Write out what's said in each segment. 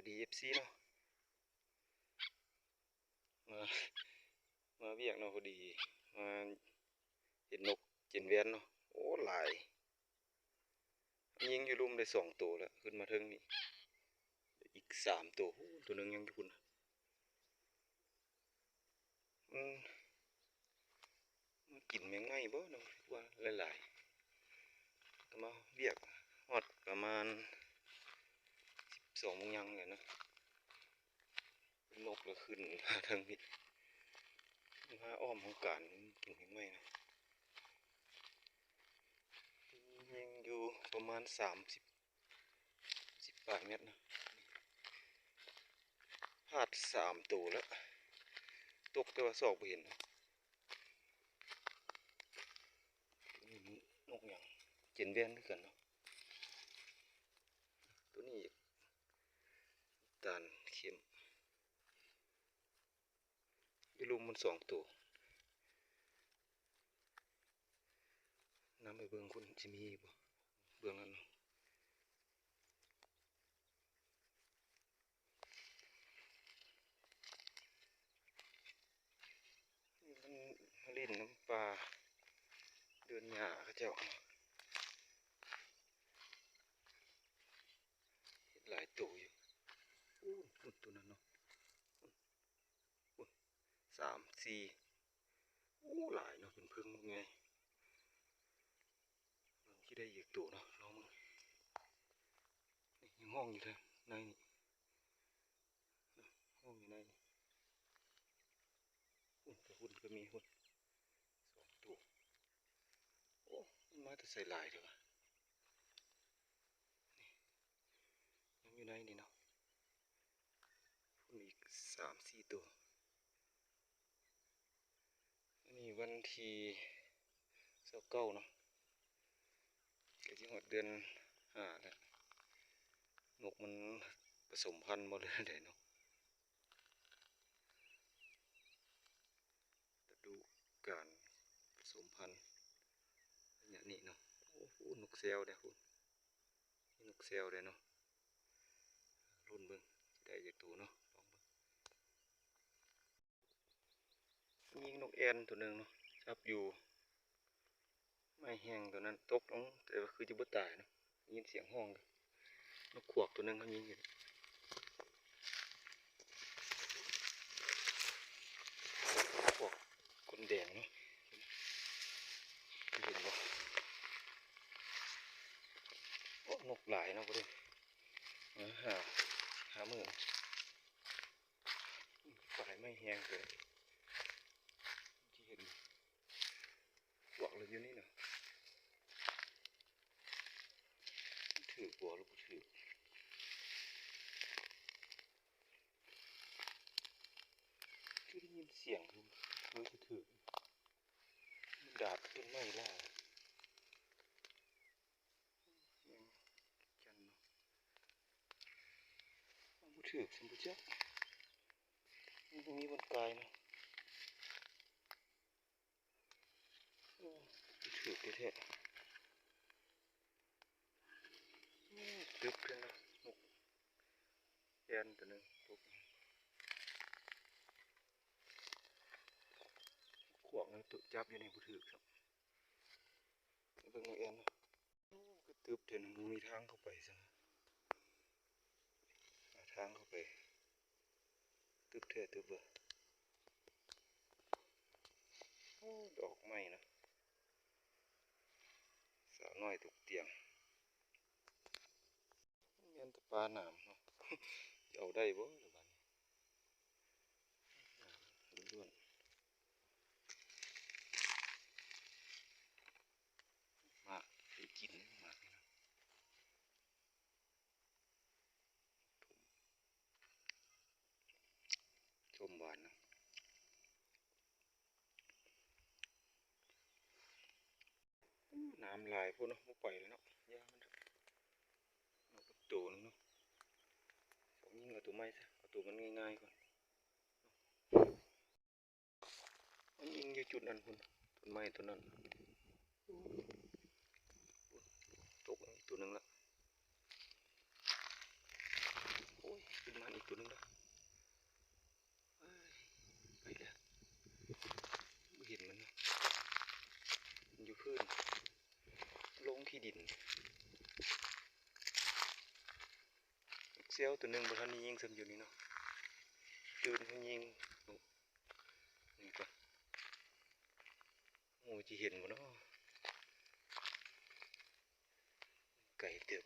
ดีเอฟซีเนาะมามาเวียกเนาะพอดีมาเห็นนกเจนเวียนเนาะโอ้หลายยิงอยู่ลุ่มได้2 ตัวแล้วขึ้นมาถึงนี่อีก3 ตัวตัวนึงยังอยู่คุณมันกินแมงไงบ่เนาะว่าหลายๆก็มาเวียกฮอดประมาณ12 โมงยังเลยนะนกเลยขึ้นมาทางนี้มาอ้อมของการกินแมงไงนะยิงอยู่ประมาณ18 เมตรนะพลาด3 ตัวแล้วตกแต่ว่าศอกบ่เห็นนกอย่างเจนเวียนด้วยกันเนาะตัวนี้ตาลเข้มอีลุมมัน2 ตัวน้ำไปเบิ่งคุณจะมีบ่เบิ่งกันเนาะมันเล่นน้ำปลาเดินหญ้าเขาเจ้าหลายตัวอยู่อุ่นตัวนั้นเนาะ3 4หลายเนาะเป็นพึ่งไงมันที่ได้อีกตัวเนาะลองมึงนี่ยังห้องอยู่เลยในนี่ห้องอยู่ในนี่แต่หุ่นก็มีหุ่น2 ตัวโอ้มาแต่ใส่ลายเลยวะยังอยู่ในนี่เนาะหุ่นอีก3 4 ตัวอันนี้วันที่29เนาะก็ที่หดเดือน5แล้วนกมันผสมพันธุ์หมดเลยเดี๋ยวเนาะฤดูกาลผสมพันธุ์อย่างนี้เนาะโอ้โหนกเซลเด้อคุณนกเซลเด้อเนาะรุ่นเบิ่งได้จากตัวเนาะลองเบิ่งยิงนกแอ่นตัวหนึ่งเนาะจับอยู่ไม่แห้งตัวนั้นตกลงแต่ว่าคือจะบ่ตายเนาะยินเสียงห้องนกขวกตัวนึงเขายิงอยู่ขวกคนแดงเนาะเห็นบ่โอ้นกหลายเนาะพอดีหามือฝ่ายไม่แห้งเลยที่เห็นขวกเลยอยู่นี่เนาะถือหัวหรือบ่ถือคือได้ยินเสียงคือจะถือดาบขึ้นไม่ล่าจันเนาะบ่ถือสมบูรณ์จ้ะมันมีบนกายเนาะถือแท้ๆตึบเลยนะนกแอ่นตัวนึงขวกมันตุจับอยู่ในบ่ถือครับเบิ่งนกแอ่นเนาะก็ตึบเท่านั้นมีทางเข้าไปซะทางเข้าไปตึบแท้ตึบเบ่ดอกไม้เนาะสาวน้อยตกเตียงแม่นแต่ปลาหนามเนาะจะเอาได้บ่ล่ะบัดนี้ล้วนมากไปกินมากชมหวานเนาะน้ำลายพวกเนาะบ่ไปแล้วเนาะย่ามันเอาตัวนึงเนาะสองยิงเอาตัวไม้ซะเอาตัวมันง่ายๆก่อนมันยิงอยู่จุดนั้นพุ่นต้นไม้ต้นนั้นตกอีกตัวนึงละโอ้ยขึ้นมา ตัวนึงแล้วไปแล้วไม่เห็นมันนะมันอยู่พื้นลงขี้ดินเซลตัวนึงบนท่านนี้ยิงซึมอยู่นี่เนาะตื่นให้ยิงนี่ก่อนโอ้จะเห็นหมดเนาะไก่เติบ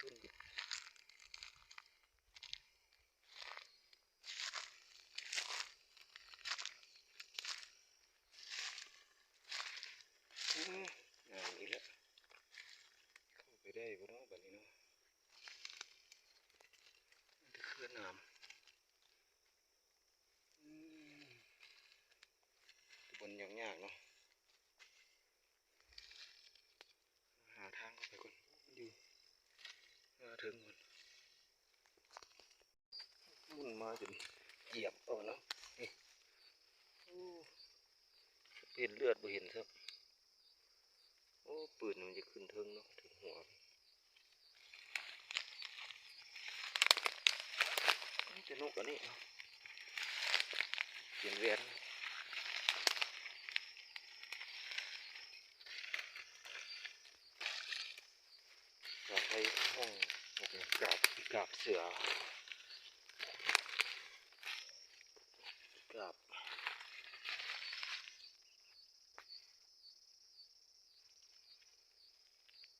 ต้นงานอีกแล้วเข้าไปได้บ่เนาะแบบนี้เนาะมันจะเคลื่อนน้ำบนยากๆเนาะหาทางเข้าไปก่อนอยู่มาถึงก่อนมุ่นมาจนเหยียบเอาเนาะนี่เห็นเลือดบ่เห็นครับโอ้ปืนมันจะขึ้นเทิงเนาะถึงหัวจะนกอันนี้เนาะเขียนแหวนกาบไปห้องกาบเสือกาบ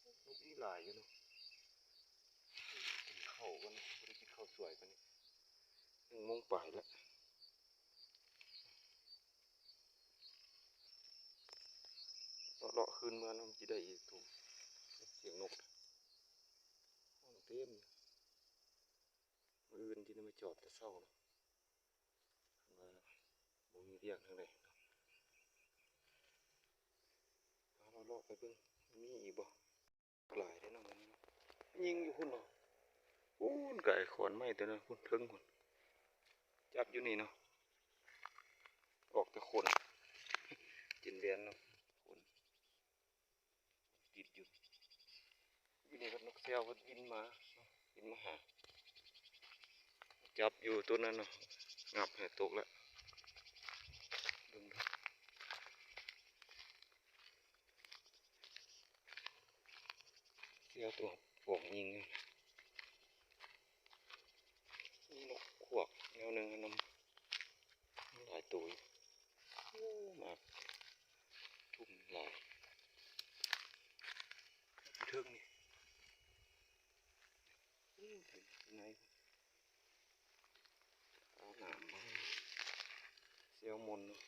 นกนี่หลายอยู่เนาะกินข้าวกันไม่ได้กินข้าวสวยกันนี่1 โมงปลายแล้วเลาะขึ้นมามันจะได้อีกถูกเสียงนกห้องเต็มมืออื่นที่นั่นมาจอดแต่เศร้าเนาะมาบ่มีเรียกทางใดเราเลาะไปเบิ่งมีอีกบ่หลายได้เนาะมันยิงอยู่พุ่นเนาะพุ่นไก่ขอนไม้ตัวนั้นพุ่นเทิงพุ่นจับอยู่นี่เนาะออกแต่ขนจินเวียนเนาะขนติดอยู่นี่ก็นกเซลมันบินมาหาจับอยู่ตัวนั้นเนาะงับให้ตกแล้วดึงเซลตัวโป่งยิงนี่นกขวกแนวหนึ่งน้ำหลายตัวมาทุ่มหลายเทิงนี่ถึงไหนเอาหนามมาเซลมนเนาะ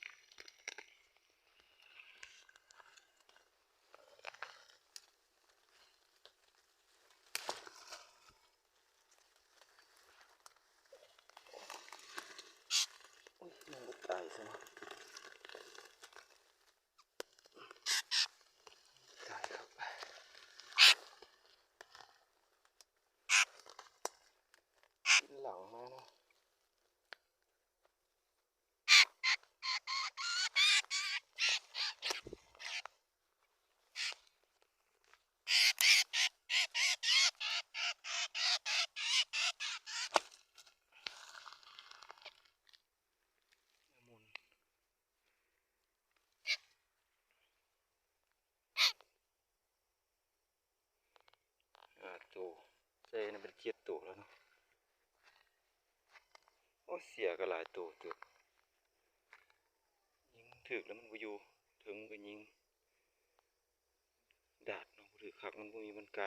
มันก็ตายซะมั้งตายครับกินหลังมาเนาะมุนตัวใช่นะเป็น7 ตัวแล้วเนาะโอ้เสียก็หลายตัวเกือบยิงถึกแล้วมันก็อยู่ถึงก็ยิงดาดเนาะถือคักมันก็มีมันไกล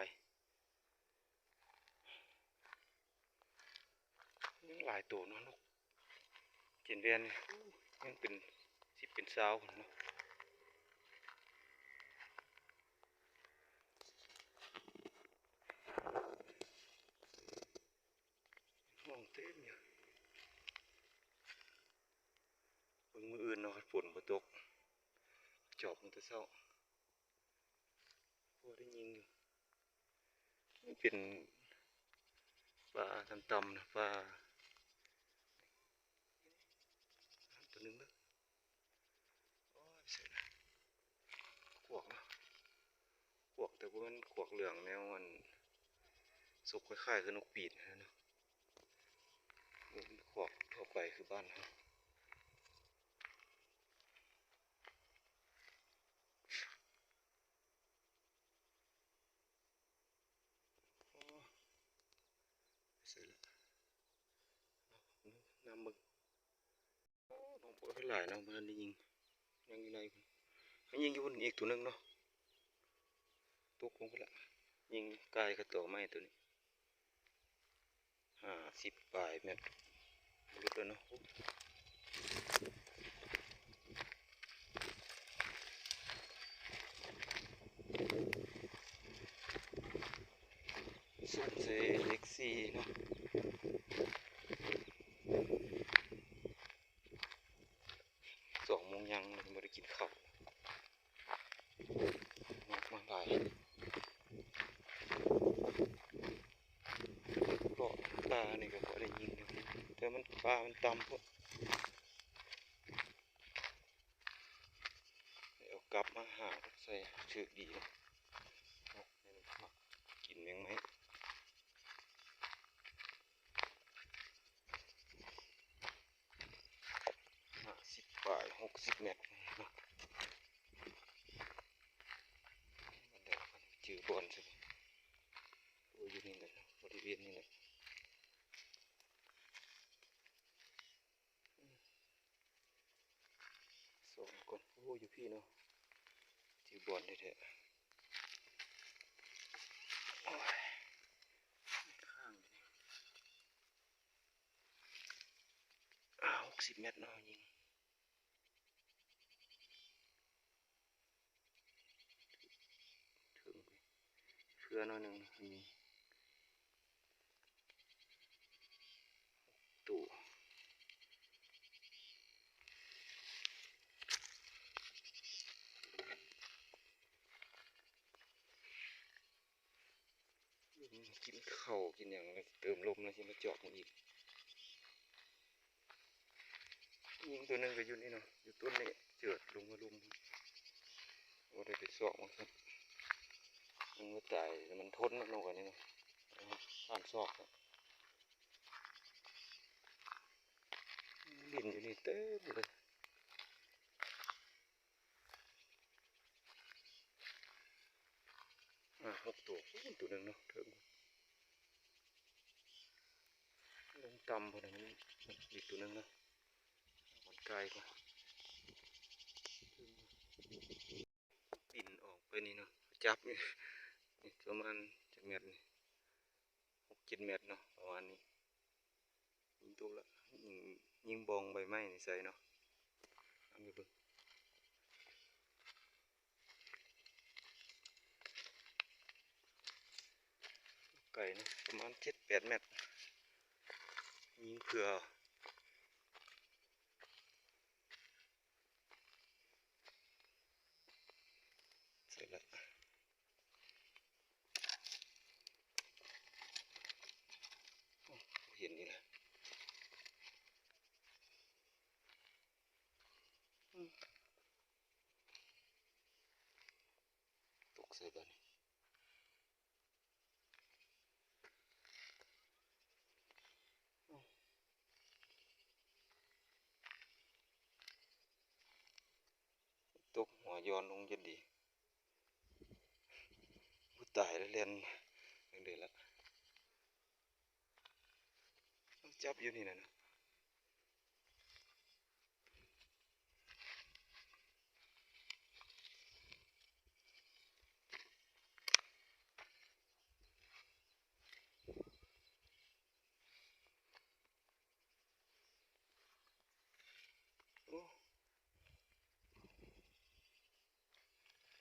ยังหลายตัวเนาะนกเจนเวียนยังเป็น10 เป็น20คนเนาะห้องเต็มอยู่เบิ่งมืออื่นเนาะฝนบ่ตกจอบมันแต่เช้าพอได้ยิงอยู่นี่เป็นปลาต่ำๆนะปลาตัวนึงเด้อโอ้ยเสียนะพวกเนาะพวก แต่ว่ามันขวกเหลืองแนวมันสุกคล้ายๆคือนกปีดนะเนาะมันขวกทั่วไปคือบ้านเราเสร็จแล้วน้ำมึกน้องปล่อยไปหลายนะมันได้ยิงยังอยู่ในมันยิงอยู่บนอีกตัวหนึงเนาะตกลงไปละยิงกายกับตัวไม้ตัวนี้50 ปลายเมตรลึกแล้วเนาะสุ่มเซเล็กซี่เนาะ2 โมงยังไม่ได้กินข้าวมาหลายเกาะปลานี่ก็พอได้ยิงอยู่แต่มันปลามันต่ำพวกเอากลับมาหาใส่ถือดีนะกินยังไหม50 ปลาย60 เมตรจือบอลใช่ไหมตัวอยู่นี่แหละบริเวณนี้แหละ2 คนโอ้อยู่พี่เนาะจือบอลได้แท้โอ้ยข้างนี้60 เมตรเนาะยิงถึงเชื่อหน่อยหนึ่งยิงตู่กินข้าวกินอย่างแล้วเติมลมแล้วจะมาเจาะมันอีกยิงตัวหนึ่งก็อยู่นี่เนาะอยู่ต้นนี้เจิดลงมาลุมว่าได้ไปเสาะมันครับมันมาตายมันทนมันนอกกันนี่เนาะผ่านซอกดินอยู่นี่เต็มเลย6 ตัวตัวหนึ่งเนาะเถิงลงต่ำพอนั้นอีกตัวหนึ่งเนาะมันไกลกว่าบินออกไปนี่เนาะจับนี่ประมาณจากเมตรนี่6-7 เมตรเนาะประมาณนี้ยิงตัวละยิงบองใบไม้นี่ใส่เนาะเอาไปเบิ่งไก่เนาะประมาณ7-8 เมตรยิงเผื่อเสร็จแล้วเห็นนี่แหละตกใส่บ้านตกหัวย้อนลงจะดีผู้ตายแล้วเรียนเดือนละจับอยู่นี่นะโอ้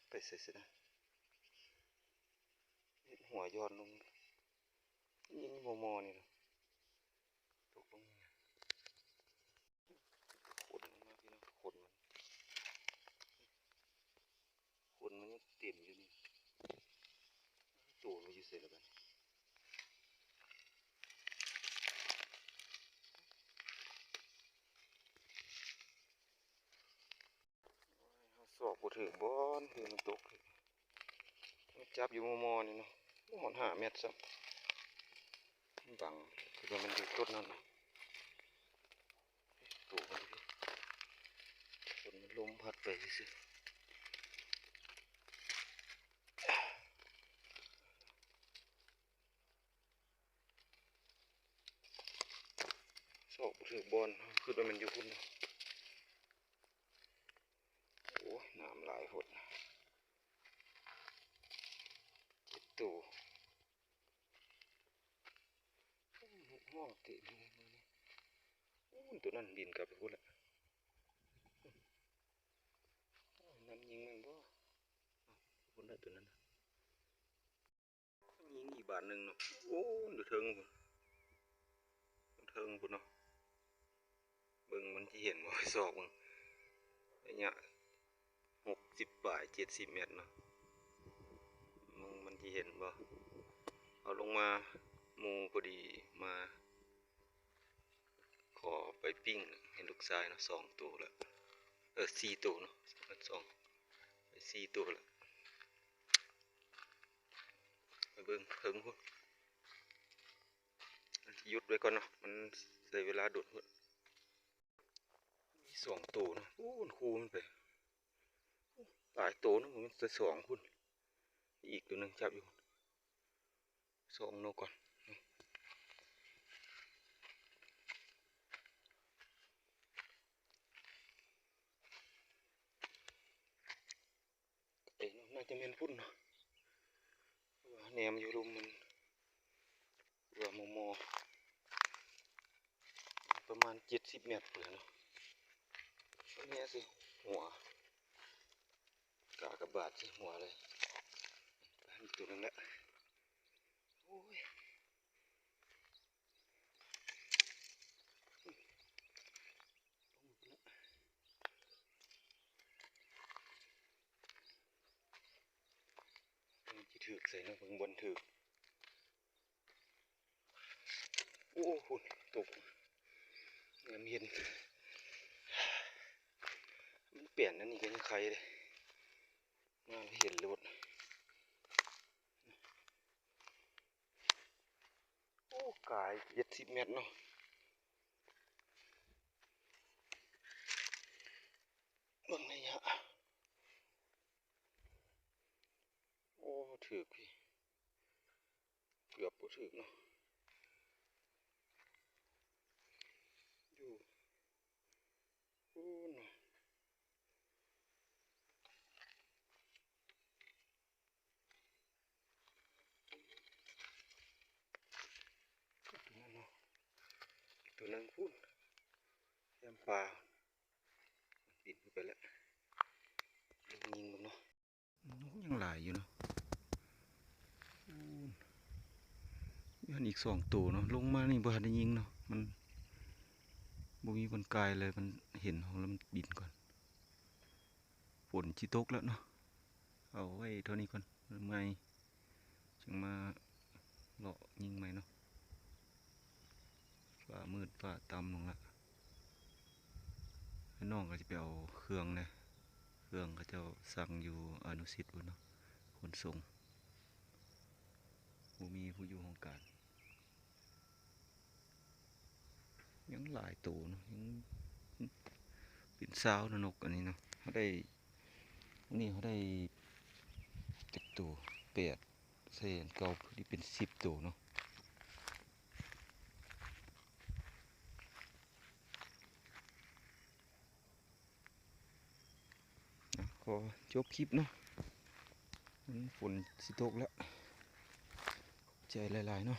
ไปเสียนะหัวย้อนลงยิงมอนี่นะตกลงขนมันมาพี่น้องขนมันยังเต็มอยู่นี่ตัวมันอยู่เสร็จแล้วกันสอบบ่ถึงบอลคือมันตก จับอยู่มอนี่เนาะหอน5 เมตรซับบังคือว่ามันอยู่ต้นนั่นน่ะตูมันดิต้นมันลมพัดไปสิสอกถือบอลคือว่ามันอยู่พุ่นเนาะโอ้ยน้ำหลายหดตูห้องเตะมือนี่ตัวนั้นบินกลับไปพุ่นละน้ำยิงมันบ่พุ่นได้ตัวนั้นยิงอีกบาทหนึ่งเนาะโอ้ดูเทิงพุ่นเทิงพุ่นเนาะเบิ่งมันที่เห็นบ่สอกมึงไอ้เนี่ย60 บ่าย 70 เมตรเนาะมันที่เห็นบ่เอาลงมาหมูพอดีมาขอไปปิ้งเห็นลูกชายเนาะ2 ตัวแล้ว4 ตัวเนาะ2ไป4 ตัวแล้วไปเบิ่งเถิงพุ่นหยุดไว้ก่อนเนาะมันใช้เวลาโดดพุ่นมี2 ตัวเนาะโอ้มันคูมันไปหลายตัวเนาะมันจะ2พุ่นอีกตัวหนึ่งจับอยู่2 นกก่อนเอ้ยน่าจะเป็นพุ่นเนาะแหนมอยู่รุมมันว่ามอประมาณ70 เมตรเลยเนาะนี่สิหัวกากระบาดสิหัวเลยอีกตัวนึงแหละโอ้ยมันจะถือใส่นะเพิ่งบนถือโอ้หุ่นตกเงินเห็นมันเปลี่ยนนั่นนี่ก็ยังใครเลยงานเห็นเลยหมดโอ้กาย70 เมตรเนาะบางระยะโอ้ถือพี่เกือบบ่ถือเนาะอยู่โอ้เนาะตัวนั้นเนาะตัวนั้นพุ่นแยมปลาบินไปแล้วยิงมันเนาะนกยังหลายอยู่เนาะยันอีก2 ตัวเนาะลงมานี่บ่ทันได้ยิงเนาะมันบ่มีคนกายเลยมันเห็นของแล้วมันบินก่อนฝนสิตกแล้วเนาะเอาไว้เท่านี้ก่อนเมื่อยจึงมาเลาะยิงใหม่เนาะฟ้ามืดฟ้าต่ำลงละให้น้องก็จะไปเอาเครื่องนะเครื่องเขาเจ้าสั่งอยู่อนุสิทธิ์พุ่นเนาะขนส่งบ่มีผู้อยู่ของการยังหลายตัวเนาะยังเป็นสาวนะนกอันนี้เนาะเขาได้นี่เขาได้7 ตัว8เศษเก่าที่เป็น10 ตัวเนาะขอจบคลิปเนาะฝนสิตกแล้วใจหลายๆเนาะ